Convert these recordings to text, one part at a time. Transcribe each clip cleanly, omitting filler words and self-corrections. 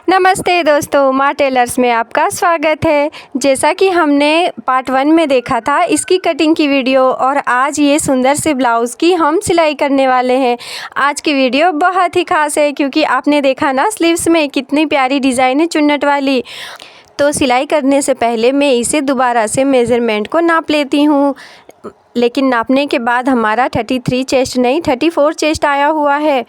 नमस्ते दोस्तों, माँ टेलर्स में आपका स्वागत है। जैसा कि हमने पार्ट 1 में देखा था इसकी कटिंग की वीडियो, और आज ये सुंदर से ब्लाउज़ की हम सिलाई करने वाले हैं। आज की वीडियो बहुत ही ख़ास है क्योंकि आपने देखा ना स्लीव्स में कितनी प्यारी डिज़ाइन है चुन्नट वाली। तो सिलाई करने से पहले मैं इसे दोबारा से मेज़रमेंट को नाप लेती हूँ, लेकिन नापने के बाद हमारा 33 चेस्ट नहीं 34 चेस्ट आया हुआ है।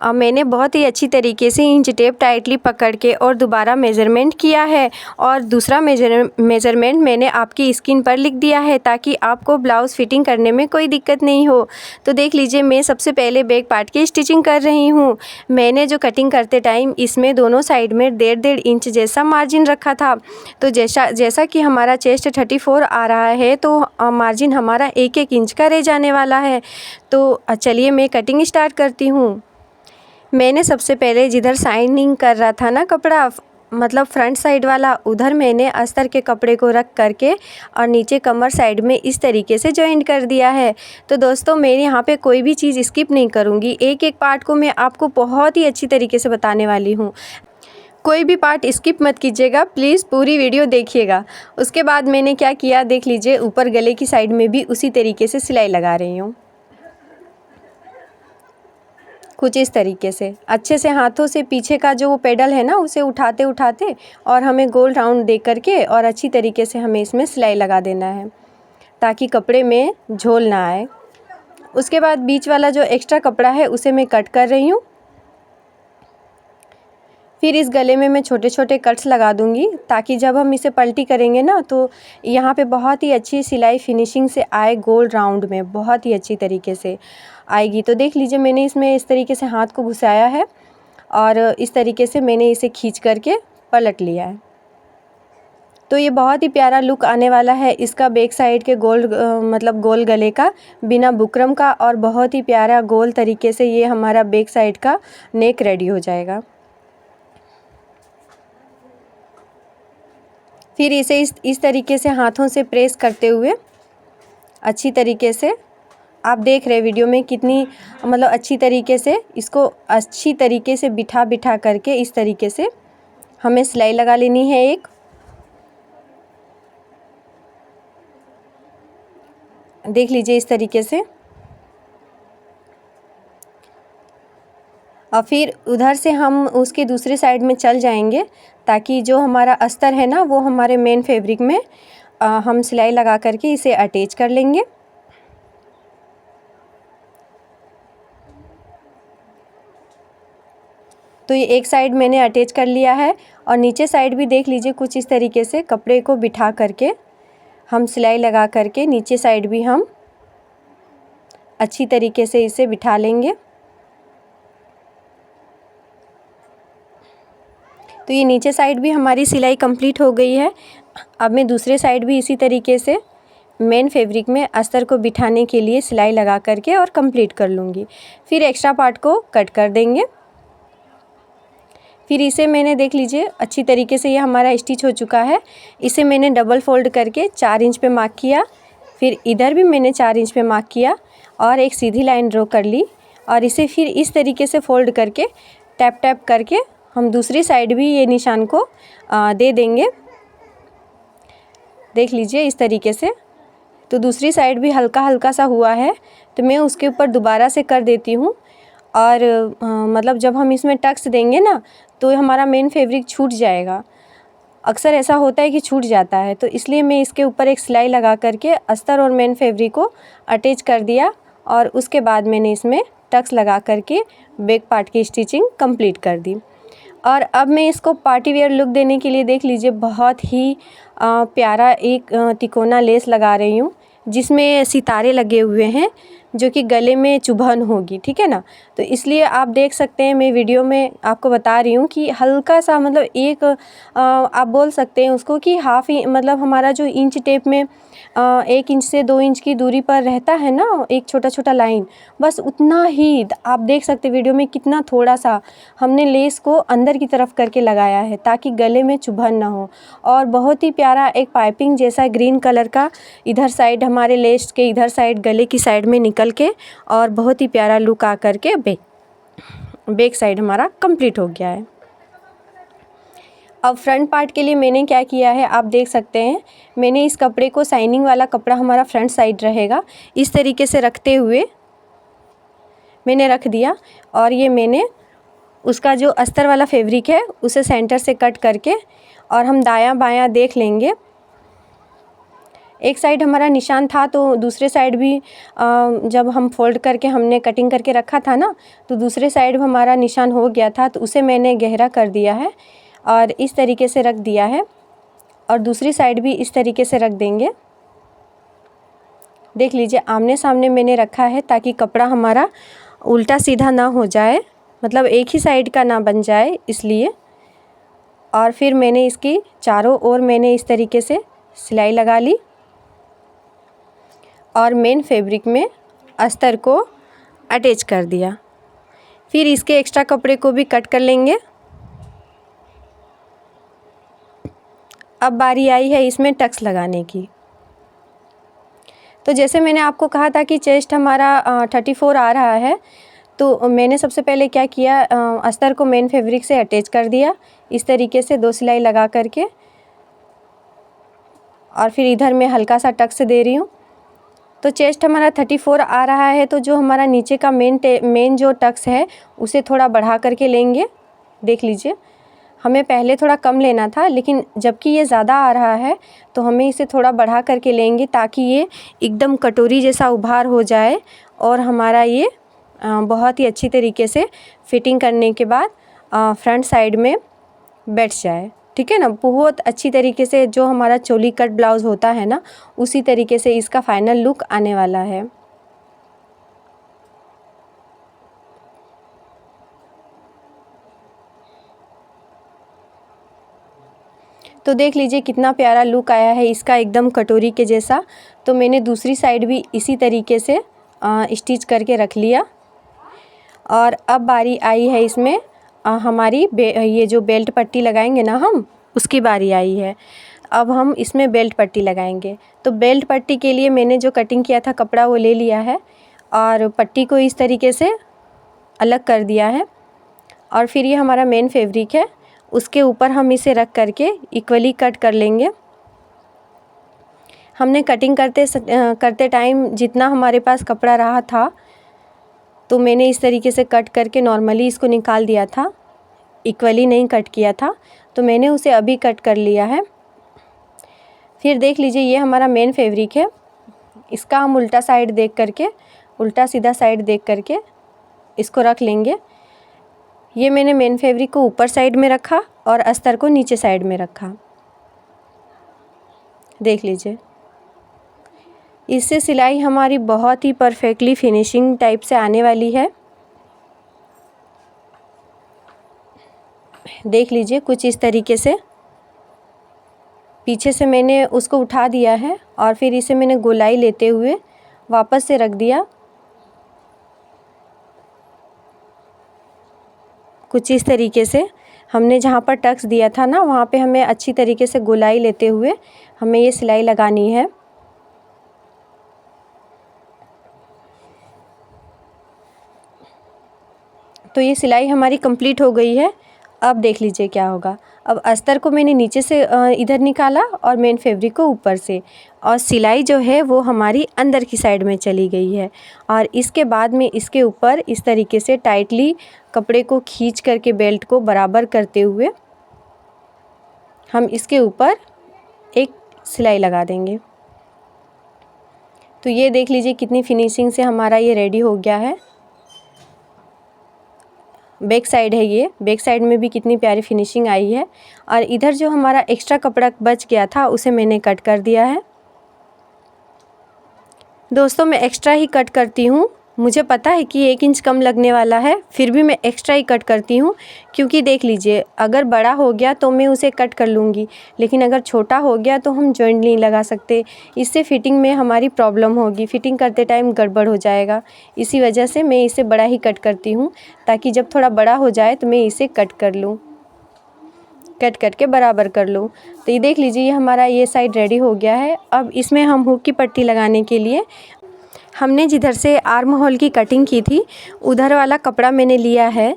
मैंने बहुत ही अच्छी तरीके से इंच टेप टाइटली पकड़ के और दोबारा मेज़रमेंट किया है, और दूसरा मेज़रमेंट मैंने आपकी स्क्रीन पर लिख दिया है ताकि आपको ब्लाउज़ फिटिंग करने में कोई दिक्कत नहीं हो। तो देख लीजिए, मैं सबसे पहले बैक पार्ट की स्टिचिंग कर रही हूँ। मैंने जो कटिंग करते टाइम इसमें दोनों साइड में 1.5 इंच जैसा मार्जिन रखा था। तो जैसा कि हमारा चेस्ट 34 आ रहा है तो मार्जिन हमारा 1-1 इंच का रह जाने वाला है। तो चलिए मैं कटिंग स्टार्ट करती हूँ। मैंने सबसे पहले जिधर साइनिंग कर रहा था ना कपड़ा, मतलब फ्रंट साइड वाला, उधर मैंने अस्तर के कपड़े को रख करके और नीचे कमर साइड में इस तरीके से जॉइंट कर दिया है। तो दोस्तों, मैं यहाँ पे कोई भी चीज़ स्किप नहीं करूँगी, एक एक पार्ट को मैं आपको बहुत ही अच्छी तरीके से बताने वाली हूँ। कोई भी पार्ट स्किप मत कीजिएगा, प्लीज़ पूरी वीडियो देखिएगा। उसके बाद मैंने क्या किया देख लीजिए, ऊपर गले की साइड में भी उसी तरीके से सिलाई लगा रही हूँ। कुछ इस तरीके से अच्छे से हाथों से पीछे का जो वो पेडल है ना उसे उठाते उठाते और हमें गोल राउंड दे करके और अच्छी तरीके से हमें इसमें सिलाई लगा देना है ताकि कपड़े में झोल ना आए। उसके बाद बीच वाला जो एक्स्ट्रा कपड़ा है उसे मैं कट कर रही हूँ। फिर इस गले में मैं छोटे छोटे कट्स लगा दूंगी ताकि जब हम इसे पलटी करेंगे ना तो यहाँ पे बहुत ही अच्छी सिलाई फिनिशिंग से आए, गोल राउंड में बहुत ही अच्छी तरीके से आएगी। तो देख लीजिए, मैंने इसमें इस तरीके से हाथ को घुसाया है और इस तरीके से मैंने इसे खींच करके पलट लिया है। तो ये बहुत ही प्यारा लुक आने वाला है इसका बैक साइड के मतलब गोल गले का, बिना बुकरम का, और बहुत ही प्यारा गोल तरीके से ये हमारा बैक साइड का नेक रेडी हो जाएगा। फिर इसे इस तरीके से हाथों से प्रेस करते हुए अच्छी तरीके से, आप देख रहे वीडियो में कितनी मतलब अच्छी तरीके से इसको अच्छी तरीके से बिठा करके इस तरीके से हमें सिलाई लगा लेनी है एक। देख लीजिए इस तरीके से। और फिर उधर से हम उसके दूसरी साइड में चल जाएंगे ताकि जो हमारा अस्तर है ना वो हमारे मेन फैब्रिक में हम सिलाई लगा करके इसे अटैच कर लेंगे। तो ये एक साइड मैंने अटैच कर लिया है और नीचे साइड भी देख लीजिए कुछ इस तरीके से कपड़े को बिठा करके हम सिलाई लगा करके नीचे साइड भी हम अच्छी तरीके से इसे बिठा लेंगे। तो ये नीचे साइड भी हमारी सिलाई कंप्लीट हो गई है। अब मैं दूसरे साइड भी इसी तरीके से मेन फैब्रिक में अस्तर को बिठाने के लिए सिलाई लगा करके और कंप्लीट कर लूँगी। फिर एक्स्ट्रा पार्ट को कट कर देंगे। फिर इसे मैंने देख लीजिए अच्छी तरीके से ये हमारा स्टिच हो चुका है। इसे मैंने डबल फोल्ड करके 4 इंच पे मार्क किया, फिर इधर भी मैंने 4 इंच पे मार्क किया और एक सीधी लाइन ड्रॉ कर ली, और इसे फिर इस तरीके से फोल्ड करके टैप टैप करके हम दूसरी साइड भी ये निशान को दे देंगे। देख लीजिए इस तरीके से। तो दूसरी साइड भी हल्का हल्का सा हुआ है तो मैं उसके ऊपर दोबारा से कर देती हूँ, और मतलब जब हम इसमें टक्स देंगे ना तो हमारा मेन फैब्रिक छूट जाएगा। अक्सर ऐसा होता है कि छूट जाता है, तो इसलिए मैं इसके ऊपर एक सिलाई लगा करके अस्तर और मेन फैब्रिक को अटैच कर दिया, और उसके बाद मैंने इसमें टक्स लगा करके बैक पार्ट की स्टिचिंग कंप्लीट कर दी। और अब मैं इसको पार्टी वेयर लुक देने के लिए देख लीजिए बहुत ही प्यारा एक तिकोना लेस लगा रही हूँ जिसमें सितारे लगे हुए हैं जो कि गले में चुभन होगी, ठीक है ना। तो इसलिए आप देख सकते हैं मैं वीडियो में आपको बता रही हूँ कि हल्का सा मतलब एक आप बोल सकते हैं उसको कि हाफ मतलब हमारा जो इंच टेप में 1 इंच से 2 इंच की दूरी पर रहता है ना एक छोटा छोटा लाइन, बस उतना ही आप देख सकते हैं वीडियो में कितना थोड़ा सा हमने लेस को अंदर की तरफ करके लगाया है ताकि गले में चुभन ना हो। और बहुत ही प्यारा एक पाइपिंग जैसा ग्रीन कलर का इधर साइड हमारे लेस के इधर साइड गले की साइड में निकल के, और बहुत ही प्यारा लुक आ करके बैक साइड हमारा कंप्लीट हो गया है। अब फ्रंट पार्ट के लिए मैंने क्या किया है आप देख सकते हैं। मैंने इस कपड़े को, शाइनिंग वाला कपड़ा हमारा फ्रंट साइड रहेगा, इस तरीके से रखते हुए मैंने रख दिया। और ये मैंने उसका जो अस्तर वाला फैब्रिक है उसे सेंटर से कट करके, और हम दायां बायां देख लेंगे। एक साइड हमारा निशान था तो दूसरे साइड भी जब हम फोल्ड करके हमने कटिंग करके रखा था ना, तो दूसरे साइड हमारा निशान हो गया था, तो उसे मैंने गहरा कर दिया है और इस तरीके से रख दिया है। और दूसरी साइड भी इस तरीके से रख देंगे। देख लीजिए, आमने सामने मैंने रखा है ताकि कपड़ा हमारा उल्टा सीधा ना हो जाए, मतलब एक ही साइड का ना बन जाए, इसलिए। और फिर मैंने इसकी चारों ओर मैंने इस तरीके से सिलाई लगा ली और मेन फैब्रिक में अस्तर को अटैच कर दिया। फिर इसके एक्स्ट्रा कपड़े को भी कट कर लेंगे। अब बारी आई है इसमें टक्स लगाने की। तो जैसे मैंने आपको कहा था कि चेस्ट हमारा 34 आ रहा है, तो मैंने सबसे पहले क्या किया, अस्तर को मेन फैब्रिक से अटैच कर दिया इस तरीके से 2 सिलाई लगा करके, और फिर इधर मैं हल्का सा टक्स दे रही हूँ। तो चेस्ट हमारा 34 आ रहा है, तो जो हमारा नीचे का मेन जो टक्स है उसे थोड़ा बढ़ा करके लेंगे। देख लीजिए, हमें पहले थोड़ा कम लेना था, लेकिन जबकि ये ज़्यादा आ रहा है तो हमें इसे थोड़ा बढ़ा करके लेंगे ताकि ये एकदम कटोरी जैसा उभार हो जाए और हमारा ये बहुत ही अच्छी तरीके से फिटिंग करने के बाद फ्रंट साइड में बैठ जाए। ठीक है ना, बहुत अच्छी तरीके से जो हमारा चोली कट ब्लाउज़ होता है ना, उसी तरीके से इसका फाइनल लुक आने वाला है। तो देख लीजिए कितना प्यारा लुक आया है इसका, एकदम कटोरी के जैसा। तो मैंने दूसरी साइड भी इसी तरीके से स्टिच करके रख लिया। और अब बारी आई है इसमें हमारी ये जो बेल्ट पट्टी लगाएंगे ना हम, उसकी बारी आई है। अब हम इसमें बेल्ट पट्टी लगाएंगे। तो बेल्ट पट्टी के लिए मैंने जो कटिंग किया था कपड़ा वो ले लिया है और पट्टी को इस तरीके से अलग कर दिया है। और फिर ये हमारा मेन फैब्रिक है, उसके ऊपर हम इसे रख करके इक्वली कट कर लेंगे। हमने कटिंग करते टाइम जितना हमारे पास कपड़ा रहा था, तो मैंने इस तरीके से कट करके नॉर्मली इसको निकाल दिया था, इक्वली नहीं कट किया था, तो मैंने उसे अभी कट कर लिया है। फिर देख लीजिए, ये हमारा मेन फैब्रिक है, इसका हम उल्टा साइड देख करके, उल्टा सीधा साइड देख करके इसको रख लेंगे। ये मैंने मेन फैब्रिक को ऊपर साइड में रखा और अस्तर को नीचे साइड में रखा। देख लीजिए, इससे सिलाई हमारी बहुत ही परफेक्टली फिनिशिंग टाइप से आने वाली है। देख लीजिए, कुछ इस तरीके से पीछे से मैंने उसको उठा दिया है और फिर इसे मैंने गोलाई लेते हुए वापस से रख दिया। कुछ इस तरीके से हमने जहाँ पर टक्स दिया था ना, वहाँ पे हमें अच्छी तरीके से गोलाई लेते हुए हमें ये सिलाई लगानी है। तो ये सिलाई हमारी कंप्लीट हो गई है। अब देख लीजिए क्या होगा। अब अस्तर को मैंने नीचे से इधर निकाला और मेन फैब्रिक को ऊपर से, और सिलाई जो है वो हमारी अंदर की साइड में चली गई है। और इसके बाद में इसके ऊपर इस तरीके से टाइटली कपड़े को खींच करके बेल्ट को बराबर करते हुए हम इसके ऊपर एक सिलाई लगा देंगे। तो ये देख लीजिए कितनी फिनिशिंग से हमारा ये रेडी हो गया है। बैक साइड है, ये बैक साइड में भी कितनी प्यारी फिनिशिंग आई है। और इधर जो हमारा एक्स्ट्रा कपड़ा बच गया था उसे मैंने कट कर दिया है। दोस्तों, मैं एक्स्ट्रा ही कट करती हूँ, मुझे पता है कि 1 इंच कम लगने वाला है, फिर भी मैं एक्स्ट्रा ही कट करती हूँ। क्योंकि देख लीजिए, अगर बड़ा हो गया तो मैं उसे कट कर लूँगी, लेकिन अगर छोटा हो गया तो हम जॉइंट नहीं लगा सकते, इससे फिटिंग में हमारी प्रॉब्लम होगी, फिटिंग करते टाइम गड़बड़ हो जाएगा। इसी वजह से मैं इसे बड़ा ही कट करती हूँ, ताकि जब थोड़ा बड़ा हो जाए तो मैं इसे कट कर लूँ, कट करके बराबर कर लूँ। तो ये देख लीजिए, ये हमारा ये साइड रेडी हो गया है। अब इसमें हम हुक की पट्टी लगाने के लिए हमने जिधर से आर्म होल की कटिंग की थी उधर वाला कपड़ा मैंने लिया है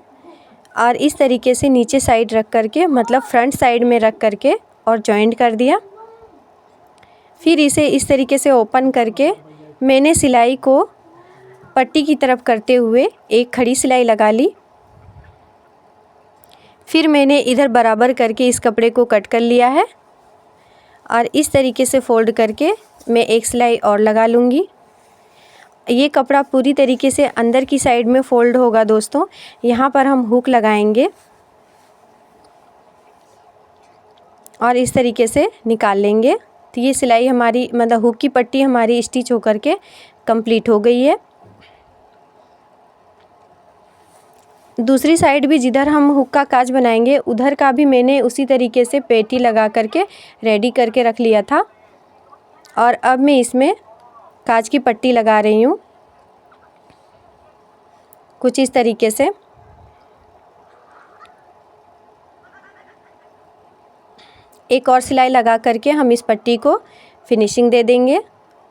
और इस तरीके से नीचे साइड रख करके, मतलब फ्रंट साइड में रख करके और जॉइंट कर दिया। फिर इसे इस तरीके से ओपन करके मैंने सिलाई को पट्टी की तरफ करते हुए एक खड़ी सिलाई लगा ली। फिर मैंने इधर बराबर करके इस कपड़े को कट कर लिया है और इस तरीके से फ़ोल्ड करके मैं एक सिलाई और लगा लूँगी। ये कपड़ा पूरी तरीके से अंदर की साइड में फ़ोल्ड होगा दोस्तों। यहाँ पर हम हुक लगाएंगे और इस तरीके से निकाल लेंगे। तो ये सिलाई हमारी, मतलब हुक की पट्टी हमारी स्टिच होकर के कंप्लीट हो गई है। दूसरी साइड भी जिधर हम हुक का काज बनाएंगे उधर का भी मैंने उसी तरीके से पेटी लगा करके रेडी करके रख लिया था। और अब मैं इसमें काज की पट्टी लगा रही हूँ कुछ इस तरीके से। एक और सिलाई लगा करके हम इस पट्टी को फिनिशिंग दे देंगे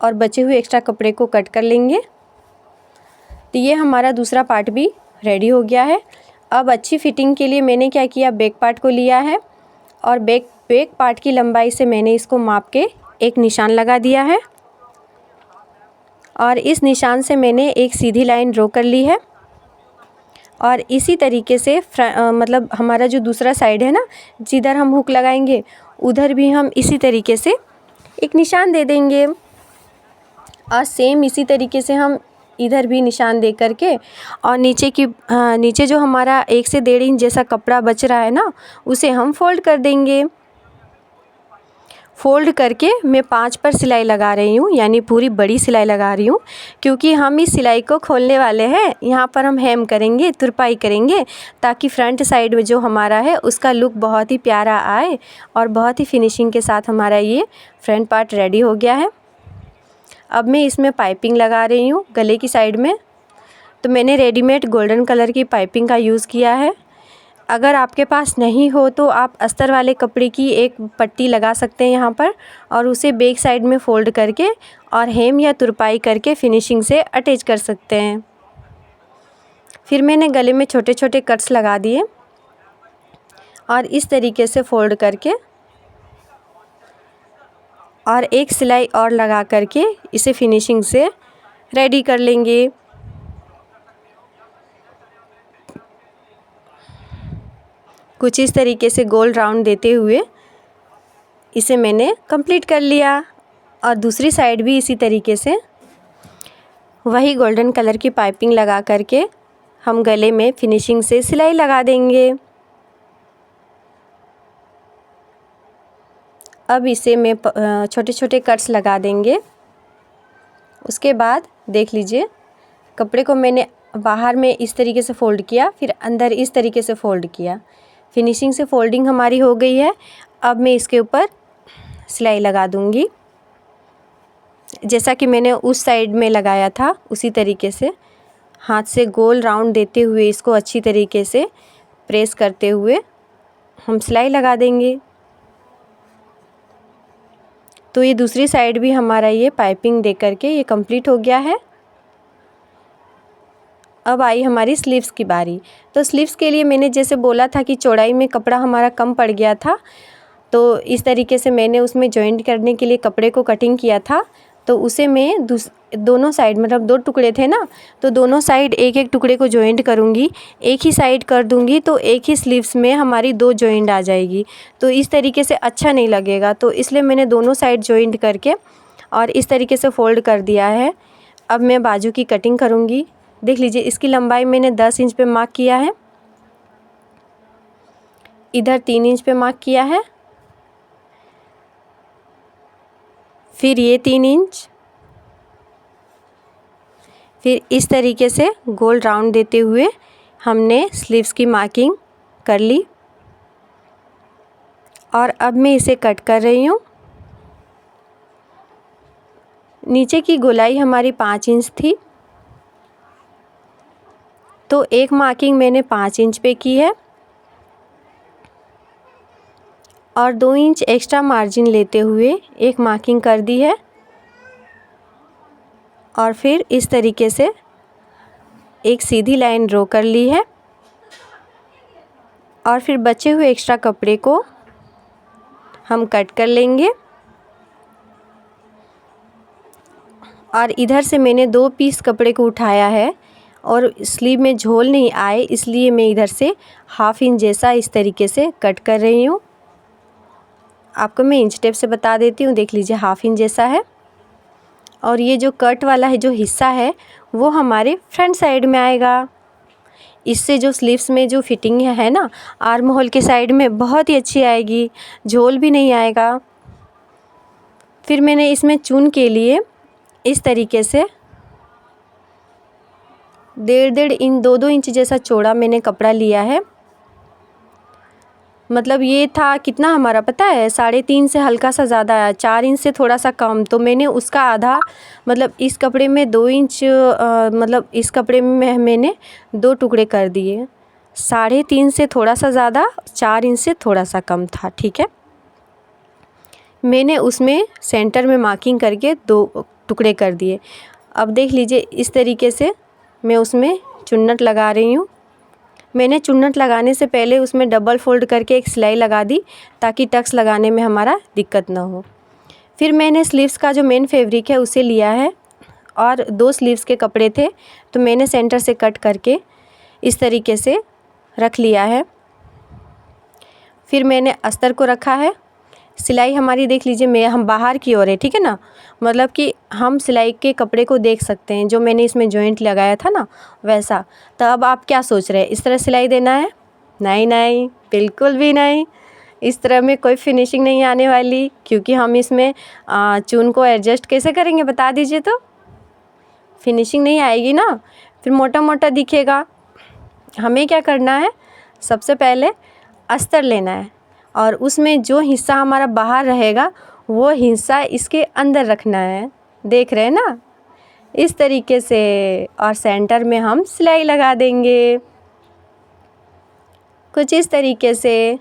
और बचे हुए एक्स्ट्रा कपड़े को कट कर लेंगे। तो ये हमारा दूसरा पार्ट भी रेडी हो गया है। अब अच्छी फिटिंग के लिए मैंने क्या किया, बैक पार्ट को लिया है और बैक पार्ट की लंबाई से मैंने इसको माप के एक निशान लगा दिया है और इस निशान से मैंने एक सीधी लाइन ड्रॉ कर ली है। और इसी तरीके से मतलब हमारा जो दूसरा साइड है ना, जिधर हम हुक लगाएंगे उधर भी हम इसी तरीके से एक निशान दे देंगे और सेम इसी तरीके से हम इधर भी निशान दे करके और नीचे जो हमारा 1 से 1.5 इंच जैसा कपड़ा बच रहा है ना, उसे हम फोल्ड कर देंगे। फोल्ड करके मैं 5 पर सिलाई लगा रही हूँ, यानी पूरी बड़ी सिलाई लगा रही हूँ, क्योंकि हम इस सिलाई को खोलने वाले हैं। यहाँ पर हम हेम करेंगे, तुरपाई करेंगे, ताकि फ्रंट साइड में जो हमारा है उसका लुक बहुत ही प्यारा आए और बहुत ही फिनिशिंग के साथ हमारा ये फ्रंट पार्ट रेडी हो गया है। अब मैं इसमें पाइपिंग लगा रही हूँ गले की साइड में। तो मैंने रेडीमेड गोल्डन कलर की पाइपिंग का यूज़ किया है। अगर आपके पास नहीं हो तो आप अस्तर वाले कपड़े की एक पट्टी लगा सकते हैं यहाँ पर और उसे बैक साइड में फ़ोल्ड करके और हेम या तुरपाई करके फिनिशिंग से अटैच कर सकते हैं। फिर मैंने गले में छोटे छोटे कट्स लगा दिए और इस तरीके से फ़ोल्ड करके और एक सिलाई और लगा करके इसे फिनिशिंग से रेडी कर लेंगे। कुछ इस तरीके से गोल राउंड देते हुए इसे मैंने कंप्लीट कर लिया और दूसरी साइड भी इसी तरीके से वही गोल्डन कलर की पाइपिंग लगा करके हम गले में फिनिशिंग से सिलाई लगा देंगे। अब इसे मैं छोटे छोटे कट्स लगा देंगे। उसके बाद देख लीजिए, कपड़े को मैंने बाहर में इस तरीके से फ़ोल्ड किया, फिर अंदर इस तरीके से फ़ोल्ड किया। फिनिशिंग से फ़ोल्डिंग हमारी हो गई है। अब मैं इसके ऊपर सिलाई लगा दूंगी, जैसा कि मैंने उस साइड में लगाया था उसी तरीके से हाथ से गोल राउंड देते हुए इसको अच्छी तरीके से प्रेस करते हुए हम सिलाई लगा देंगे। तो ये दूसरी साइड भी हमारा ये पाइपिंग दे करके ये कंप्लीट हो गया है। अब आई हमारी स्लीव्स की बारी। तो स्लीव्स के लिए मैंने जैसे बोला था कि चौड़ाई में कपड़ा हमारा कम पड़ गया था, तो इस तरीके से मैंने उसमें जॉइंट करने के लिए कपड़े को कटिंग किया था। तो उसे मैं दोनों साइड, मतलब 2 टुकड़े थे ना, तो दोनों साइड एक एक टुकड़े को जॉइंट करूँगी। एक ही साइड कर दूँगी तो एक ही स्लीव्स में हमारी 2 जॉइंट आ जाएगी, तो इस तरीके से अच्छा नहीं लगेगा। तो इसलिए मैंने दोनों साइड जॉइंट करके और इस तरीके से फ़ोल्ड कर दिया है। अब मैं बाजू की कटिंग करूँगी। देख लीजिए, इसकी लंबाई मैंने 10 इंच पे मार्क किया है, इधर 3 इंच पे मार्क किया है, फिर ये 3 इंच, फिर इस तरीके से गोल राउंड देते हुए हमने स्लीव्स की मार्किंग कर ली और अब मैं इसे कट कर रही हूँ। नीचे की गोलाई हमारी 5 इंच थी, तो एक मार्किंग मैंने 5 इंच पे की है और 2 इंच एक्स्ट्रा मार्जिन लेते हुए एक मार्किंग कर दी है और फिर इस तरीके से एक सीधी लाइन ड्रॉ कर ली है। और फिर बचे हुए एक्स्ट्रा कपड़े को हम कट कर लेंगे। और इधर से मैंने 2 पीस कपड़े को उठाया है और स्लीव में झोल नहीं आए इसलिए मैं इधर से ½ इंच जैसा इस तरीके से कट कर रही हूँ। आपको मैं इंच टेप से बता देती हूँ, देख लीजिए ½ इंच जैसा है। और ये जो कट वाला है जो हिस्सा है वो हमारे फ्रंट साइड में आएगा। इससे जो स्लीव्स में जो फिटिंग है ना आर्म होल के साइड में बहुत ही अच्छी आएगी, झोल भी नहीं आएगा। फिर मैंने इसमें चून के लिए इस तरीके से 1.5 इंच 2-2 इंच जैसा चौड़ा मैंने कपड़ा लिया है। मतलब ये था कितना हमारा पता है, 3.5 से हल्का सा ज़्यादा है, 4 इंच से थोड़ा सा कम। तो मैंने उसका आधा मतलब इस कपड़े में 2 इंच मतलब इस कपड़े में मैंने 2 टुकड़े कर दिए। 3.5 से थोड़ा सा ज़्यादा, 4 इंच से थोड़ा सा कम था, ठीक है। मैंने उसमें सेंटर में मार्किंग करके 2 टुकड़े कर दिए। अब देख लीजिए इस तरीके से मैं उसमें चुन्नट लगा रही हूँ। मैंने चुन्नट लगाने से पहले उसमें डबल फोल्ड करके एक सिलाई लगा दी ताकि टक्स लगाने में हमारा दिक्कत ना हो। फिर मैंने स्लीव्स का जो मेन फैब्रिक है उसे लिया है और 2 स्लीव्स के कपड़े थे तो मैंने सेंटर से कट करके इस तरीके से रख लिया है। फिर मैंने अस्तर को रखा है। सिलाई हमारी देख लीजिए हम बाहर की ओर है, ठीक है ना, मतलब कि हम सिलाई के कपड़े को देख सकते हैं। जो मैंने इसमें जॉइंट लगाया था ना वैसा। तो अब आप क्या सोच रहे हैं, इस तरह सिलाई देना है? नहीं नहीं, बिल्कुल भी नहीं। इस तरह में कोई फिनिशिंग नहीं आने वाली, क्योंकि हम इसमें चून को एडजस्ट कैसे करेंगे बता दीजिए। तो फिनिशिंग नहीं आएगी ना, फिर मोटा मोटा दिखेगा। हमें क्या करना है, सबसे पहले अस्तर लेना है और उसमें जो हिस्सा हमारा बाहर रहेगा वो हिस्सा इसके अंदर रखना है। देख रहे हैं ना, इस तरीके से। और सेंटर में हम सिलाई लगा देंगे कुछ इस तरीके से।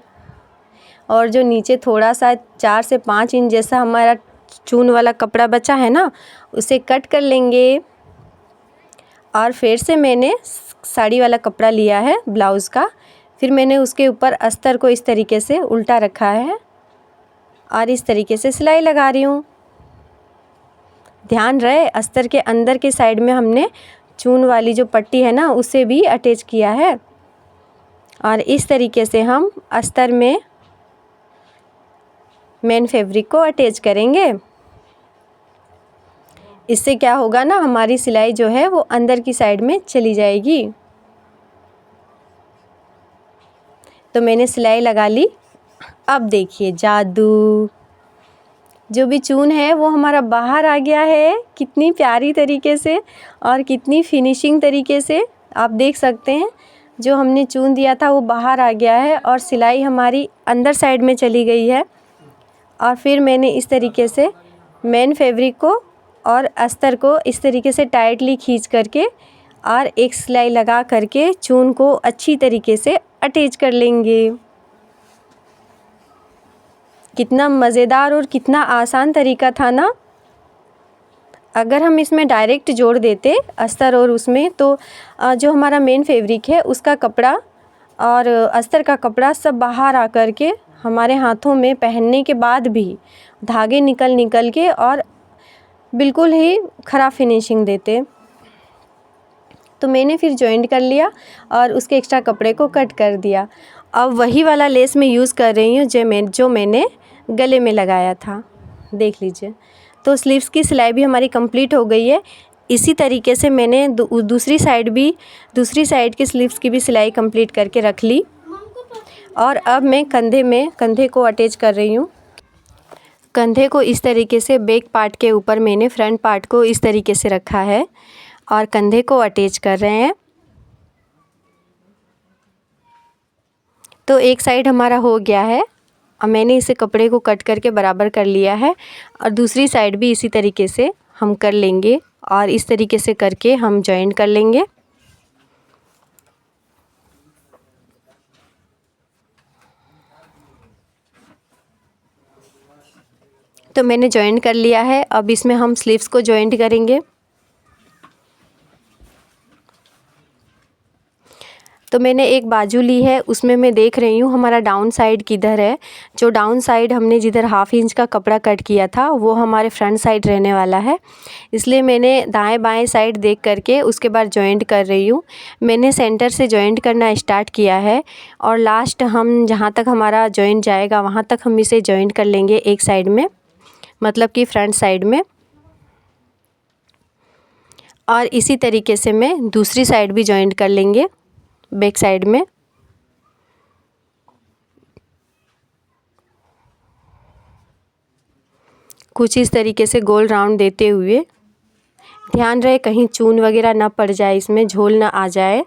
और जो नीचे थोड़ा सा 4 से 5 इंच जैसा हमारा चून वाला कपड़ा बचा है ना उसे कट कर लेंगे। और फिर से मैंने साड़ी वाला कपड़ा लिया है ब्लाउज़ का। फिर मैंने उसके ऊपर अस्तर को इस तरीके से उल्टा रखा है और इस तरीके से सिलाई लगा रही हूँ। ध्यान रहे अस्तर के अंदर के साइड में हमने चून वाली जो पट्टी है ना उसे भी अटैच किया है। और इस तरीके से हम अस्तर में मेन फैब्रिक को अटैच करेंगे। इससे क्या होगा ना, हमारी सिलाई जो है वो अंदर की साइड में चली जाएगी। तो मैंने सिलाई लगा ली। अब देखिए जादू, जो भी चून है वो हमारा बाहर आ गया है कितनी प्यारी तरीके से और कितनी फिनिशिंग तरीके से। आप देख सकते हैं जो हमने चून दिया था वो बाहर आ गया है और सिलाई हमारी अंदर साइड में चली गई है। और फिर मैंने इस तरीके से मेन फैब्रिक को और अस्तर को इस तरीके से टाइटली खींच करके और एक सिलाई लगा करके चून को अच्छी तरीके से अटैच कर लेंगे। कितना मज़ेदार और कितना आसान तरीका था ना। अगर हम इसमें डायरेक्ट जोड़ देते अस्तर और उसमें तो जो हमारा मेन फैब्रिक है उसका कपड़ा और अस्तर का कपड़ा सब बाहर आ कर के हमारे हाथों में पहनने के बाद भी धागे निकल के और बिल्कुल ही ख़राब फिनिशिंग देते। तो मैंने फिर जॉइंट कर लिया और उसके एक्स्ट्रा कपड़े को कट कर दिया। अब वही वाला लेस मैं यूज़ कर रही हूँ जो मैंने गले में लगाया था, देख लीजिए। तो स्लीव्स की सिलाई भी हमारी कंप्लीट हो गई है। इसी तरीके से मैंने दूसरी साइड की स्लीव्स की भी सिलाई कंप्लीट करके रख ली। और अब मैं कंधे को अटैच कर रही हूँ। कंधे को इस तरीके से बैक पार्ट के ऊपर मैंने फ्रंट पार्ट को इस तरीके से रखा है और कंधे को अटैच कर रहे हैं। तो एक साइड हमारा हो गया है। अब मैंने इसे कपड़े को कट करके बराबर कर लिया है और दूसरी साइड भी इसी तरीके से हम कर लेंगे और इस तरीके से करके हम जॉइंट कर लेंगे। तो मैंने जॉइंट कर लिया है। अब इसमें हम स्लीव्स को जॉइंट करेंगे। तो मैंने एक बाजू ली है, उसमें मैं देख रही हूँ हमारा डाउन साइड किधर है। जो डाउन साइड हमने जिधर 1/2 इंच का कपड़ा कट किया था वो हमारे फ्रंट साइड रहने वाला है, इसलिए मैंने दाएं बाएं साइड देख करके उसके बाद जॉइंट कर रही हूँ। मैंने सेंटर से जॉइंट करना स्टार्ट किया है और लास्ट हम जहाँ तक हमारा जॉइंट जाएगा वहाँ तक हम इसे जॉइंट कर लेंगे एक साइड में, मतलब कि फ्रंट साइड में। और इसी तरीके से मैं दूसरी साइड भी जॉइंट कर लेंगे बैक साइड में। कुछ इस तरीके से गोल राउंड देते हुए, ध्यान रहे कहीं चून वगैरह ना पड़ जाए, इसमें झोल ना आ जाए।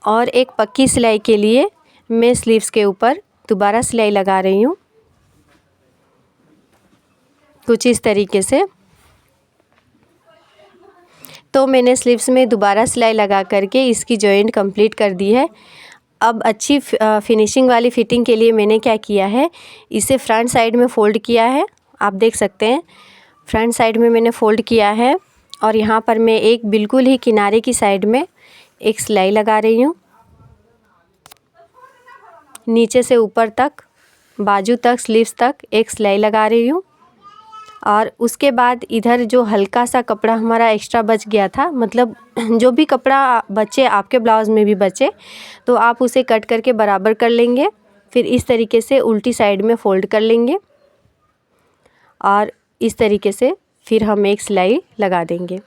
और एक पक्की सिलाई के लिए मैं स्लीव्स के ऊपर दोबारा सिलाई लगा रही हूँ कुछ इस तरीके से। तो मैंने स्लीव्स में दोबारा सिलाई लगा करके इसकी जॉइंट कंप्लीट कर दी है। अब अच्छी फिनिशिंग वाली फिटिंग के लिए मैंने क्या किया है, इसे फ्रंट साइड में फ़ोल्ड किया है। आप देख सकते हैं फ्रंट साइड में मैंने फ़ोल्ड किया है और यहाँ पर मैं एक बिल्कुल ही किनारे की साइड में एक सिलाई लगा रही हूँ। नीचे से ऊपर तक, बाजू तक, स्लीव्स तक एक सिलाई लगा रही हूँ। और उसके बाद इधर जो हल्का सा कपड़ा हमारा एक्स्ट्रा बच गया था, मतलब जो भी कपड़ा बचे आपके ब्लाउज़ में भी बचे, तो आप उसे कट करके बराबर कर लेंगे। फिर इस तरीके से उल्टी साइड में फ़ोल्ड कर लेंगे और इस तरीके से फिर हम एक सिलाई लगा देंगे।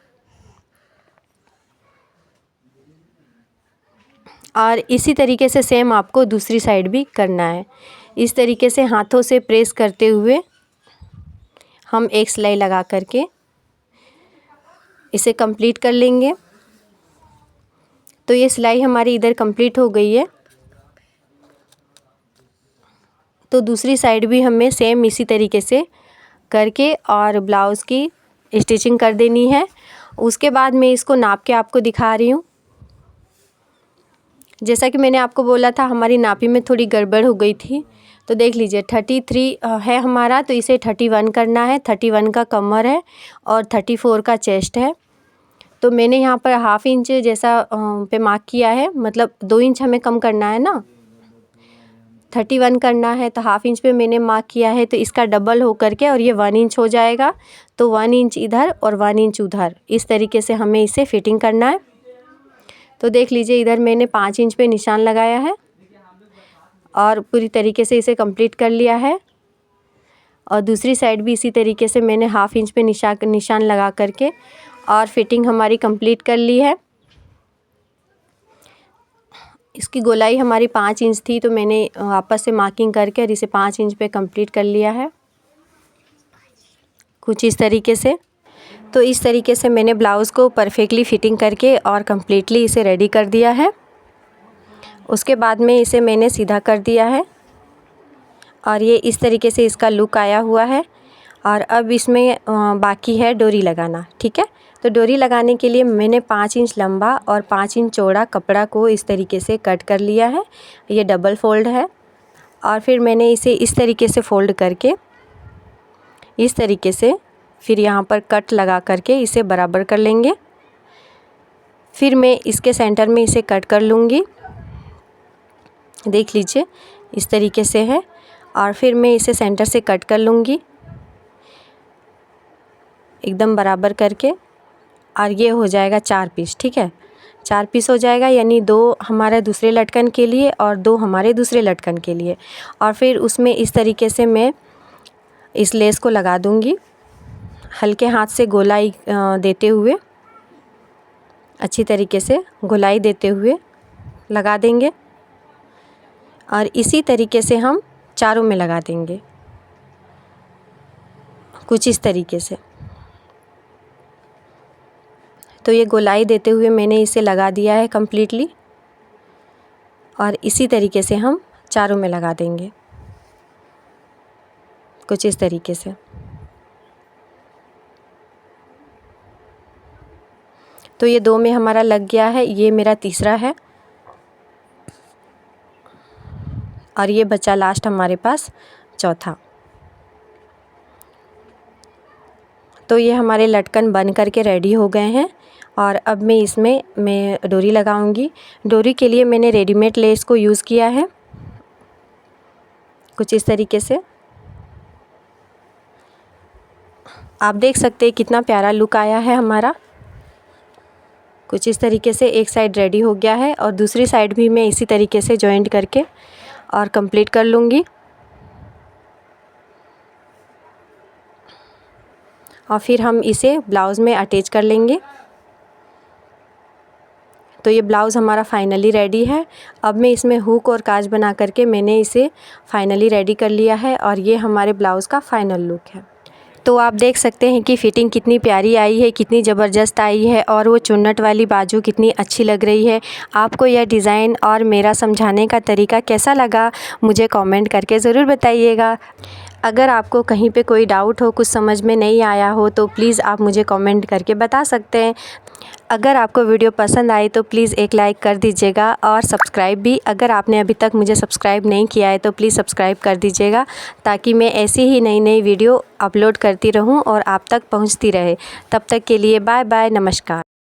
और इसी तरीके से सेम आपको दूसरी साइड भी करना है। इस तरीके से हाथों से प्रेस करते हुए हम एक सिलाई लगा करके इसे कंप्लीट कर लेंगे। तो ये सिलाई हमारी इधर कंप्लीट हो गई है। तो दूसरी साइड भी हमें सेम इसी तरीके से करके और ब्लाउज़ की स्टिचिंग कर देनी है। उसके बाद मैं इसको नाप के आपको दिखा रही हूँ। जैसा कि मैंने आपको बोला था हमारी नापी में थोड़ी गड़बड़ हो गई थी, तो देख लीजिए 33 है हमारा, तो इसे 31 करना है। 31 का कमर है और 34 का चेस्ट है। तो मैंने यहाँ पर 1/2 इंच जैसा पे मार्क किया है, मतलब 2 इंच हमें कम करना है ना, 31 करना है तो 1/2 इंच पे मैंने मार्क किया है। तो इसका डबल हो करके और ये 1 इंच हो जाएगा। तो 1 इंच इधर और 1 इंच उधर, इस तरीके से हमें इसे फिटिंग करना है। तो देख लीजिए इधर मैंने 5 इंच पे निशान लगाया है और पूरी तरीके से इसे कंप्लीट कर लिया है। और दूसरी साइड भी इसी तरीके से मैंने 1/2 इंच पे निशान लगा करके और फिटिंग हमारी कंप्लीट कर ली है। इसकी गोलाई हमारी 5 इंच थी, तो मैंने वापस से मार्किंग करके और इसे 5 इंच पे कंप्लीट कर लिया है कुछ इस तरीके से। तो इस तरीके से मैंने ब्लाउज़ को परफेक्टली फिटिंग करके और कम्प्लीटली इसे रेडी कर दिया है। उसके बाद में इसे मैंने सीधा कर दिया है और ये इस तरीके से इसका लुक आया हुआ है। और अब इसमें बाकी है डोरी लगाना, ठीक है। तो डोरी लगाने के लिए मैंने 5 इंच लंबा और 5 इंच चौड़ा कपड़ा को इस तरीके से कट कर लिया है। ये डबल फोल्ड है और फिर मैंने इसे इस तरीके से फ़ोल्ड करके इस तरीके से फिर यहाँ पर कट लगा करके इसे बराबर कर लेंगे। फिर मैं इसके सेंटर में इसे कट कर लूँगी, देख लीजिए इस तरीके से है। और फिर मैं इसे सेंटर से कट कर लूँगी एकदम बराबर करके, और ये हो जाएगा 4 पीस, ठीक है। 4 पीस हो जाएगा, यानी 2 हमारे दूसरे लटकन के लिए और 2 हमारे दूसरे लटकन के लिए। और फिर उसमें इस तरीके से मैं इस लेस को लगा दूँगी, हल्के हाथ से गोलाई देते हुए, अच्छी तरीके से गोलाई देते हुए लगा देंगे। और इसी तरीके से हम चारों में लगा देंगे कुछ इस तरीके से। तो ये गोलाई देते हुए मैंने इसे लगा दिया है कम्प्लीटली, और इसी तरीके से हम चारों में लगा देंगे कुछ इस तरीके से। तो ये 2 में हमारा लग गया है, ये मेरा तीसरा है और ये बचा लास्ट हमारे पास चौथा। तो ये हमारे लटकन बन करके रेडी हो गए हैं और अब मैं इसमें डोरी लगाऊंगी। डोरी के लिए मैंने रेडीमेड लेस को यूज़ किया है, कुछ इस तरीके से। आप देख सकते हैं कितना प्यारा लुक आया है हमारा। कुछ इस तरीके से एक साइड रेडी हो गया है और दूसरी साइड भी मैं इसी तरीके से जॉइंट करके और कंप्लीट कर लूँगी। और फिर हम इसे ब्लाउज़ में अटैच कर लेंगे। तो ये ब्लाउज़ हमारा फाइनली रेडी है। अब मैं इसमें हुक और काज बना करके मैंने इसे फाइनली रेडी कर लिया है और ये हमारे ब्लाउज़ का फाइनल लुक है। तो आप देख सकते हैं कि फ़िटिंग कितनी प्यारी आई है, कितनी ज़बरदस्त आई है और वो चुन्नट वाली बाजू कितनी अच्छी लग रही है। आपको यह डिज़ाइन और मेरा समझाने का तरीका कैसा लगा मुझे कमेंट करके ज़रूर बताइएगा। अगर आपको कहीं पे कोई डाउट हो, कुछ समझ में नहीं आया हो तो प्लीज़ आप मुझे कमेंट करके बता सकते हैं। अगर आपको वीडियो पसंद आई तो प्लीज़ एक लाइक कर दीजिएगा और सब्सक्राइब भी। अगर आपने अभी तक मुझे सब्सक्राइब नहीं किया है तो प्लीज़ सब्सक्राइब कर दीजिएगा, ताकि मैं ऐसी ही नई नई वीडियो अपलोड करती रहूं और आप तक पहुंचती रहे। तब तक के लिए बाय बाय, नमस्कार।